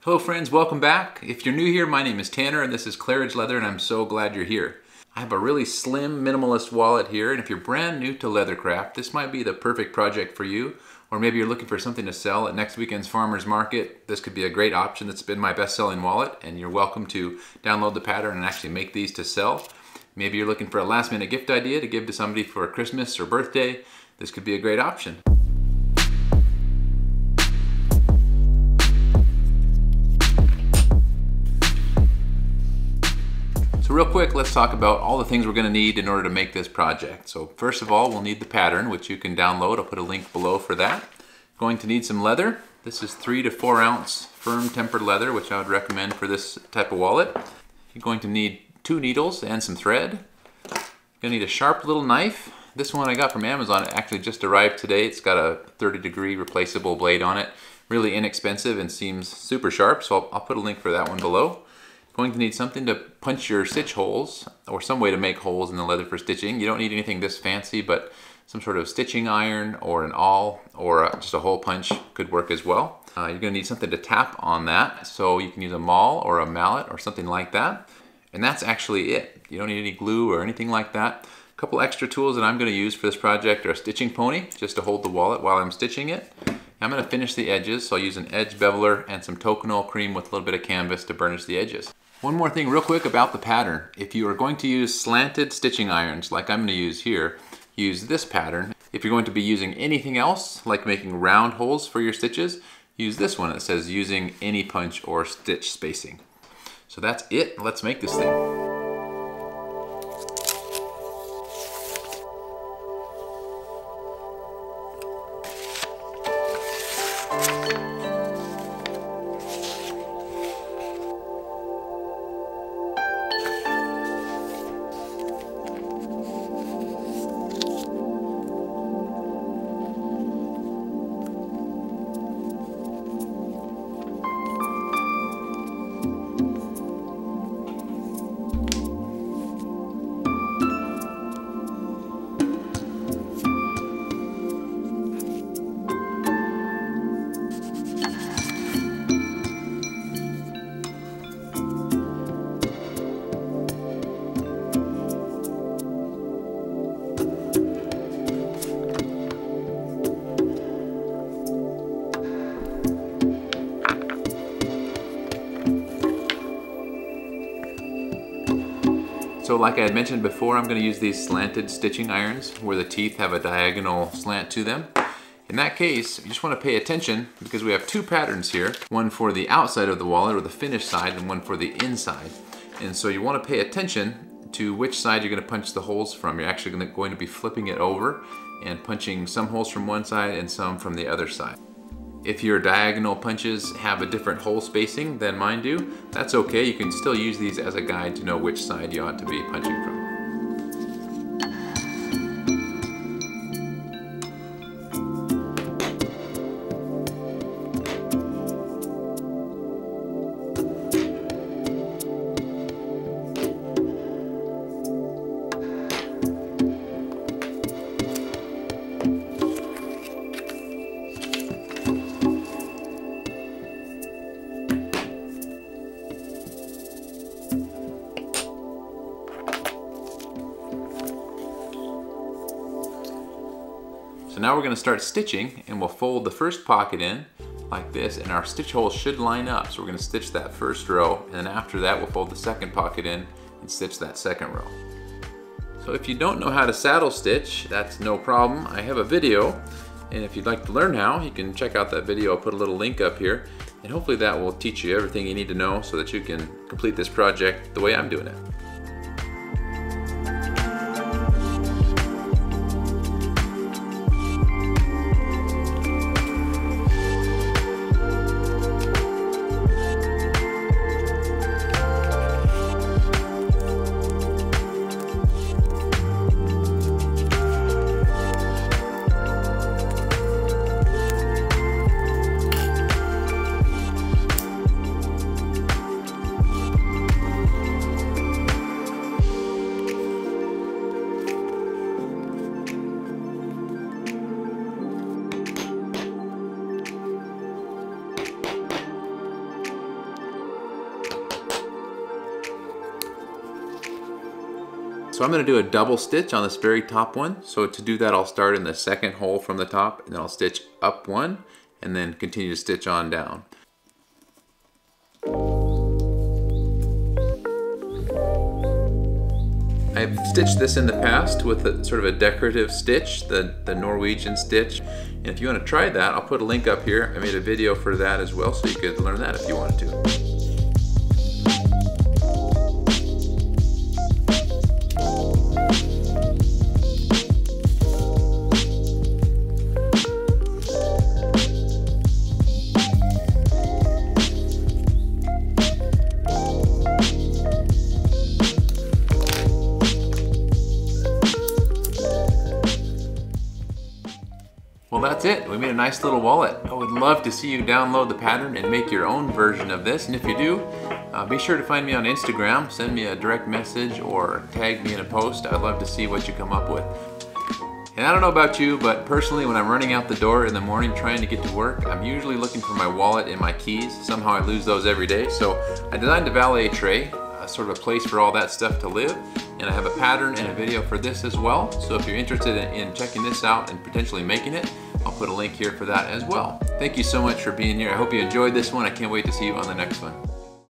Hello friends, welcome back. If you're new here, my name is Tanner and this is Claridge Leather and I'm so glad you're here. I have a really slim minimalist wallet here, and if you're brand new to leathercraft, this might be the perfect project for you. Or maybe you're looking for something to sell at next weekend's farmer's market. This could be a great option. That's been my best-selling wallet, and you're welcome to download the pattern and actually make these to sell. Maybe you're looking for a last-minute gift idea to give to somebody for Christmas or birthday. This could be a great option. So real quick, let's talk about all the things we're going to need in order to make this project. So first of all, we'll need the pattern, which you can download. I'll put a link below for that. Going to need some leather. This is 3 to 4 ounce firm tempered leather, which I would recommend for this type of wallet. You're going to need 2 needles and some thread. You're going to need a sharp little knife. This one I got from Amazon. It actually just arrived today. It's got a 30-degree replaceable blade on it. Really inexpensive and seems super sharp, so I'll put a link for that one below. Going to need something to punch your stitch holes, or some way to make holes in the leather for stitching. You don't need anything this fancy, but some sort of stitching iron or an awl or just a hole punch could work as well. You're going to need something to tap on that, so you can use a maul or a mallet or something like that. And that's actually it. You don't need any glue or anything like that. A couple extra tools that I'm going to use for this project are a stitching pony, just to hold the wallet while I'm stitching it. I'm going to finish the edges, so I'll use an edge beveler and some toconol cream with a little bit of canvas to burnish the edges. One more thing real quick about the pattern. If you are going to use slanted stitching irons, like I'm going to use here, use this pattern. If you're going to be using anything else, like making round holes for your stitches, use this one. It says using any punch or stitch spacing. So that's it. Let's make this thing. So like I had mentioned before, I'm going to use these slanted stitching irons where the teeth have a diagonal slant to them. In that case, you just want to pay attention because we have 2 patterns here. One for the outside of the wallet or the finished side and one for the inside. And so you want to pay attention to which side you're going to punch the holes from. You're actually going to be flipping it over and punching some holes from one side and some from the other side. If your diagonal punches have a different hole spacing than mine do, that's okay. You can still use these as a guide to know which side you ought to be punching from. So now we're going to start stitching, and we'll fold the first pocket in like this, and our stitch holes should line up. So we're going to stitch that first row, and then after that we'll fold the second pocket in and stitch that second row. So if you don't know how to saddle stitch, that's no problem. I have a video, and if you'd like to learn how, you can check out that video. I'll put a little link up here, and hopefully that will teach you everything you need to know so that you can complete this project the way I'm doing it. So I'm going to do a double stitch on this very top one. So to do that, I'll start in the second hole from the top, and then I'll stitch up one and then continue to stitch on down. I've stitched this in the past with a sort of a decorative stitch, the Norwegian stitch. And if you want to try that, I'll put a link up here. I made a video for that as well, so you could learn that if you wanted to. Well, that's it. We made a nice little wallet. I would love to see you download the pattern and make your own version of this. And if you do, be sure to find me on Instagram, send me a direct message or tag me in a post. I'd love to see what you come up with. And I don't know about you, but personally when I'm running out the door in the morning trying to get to work, I'm usually looking for my wallet and my keys. Somehow I lose those every day. So I designed a valet tray, sort of a place for all that stuff to live. And I have a pattern and a video for this as well. So if you're interested in checking this out and potentially making it, I'll put a link here for that as well. Thank you so much for being here. I hope you enjoyed this one. I can't wait to see you on the next one.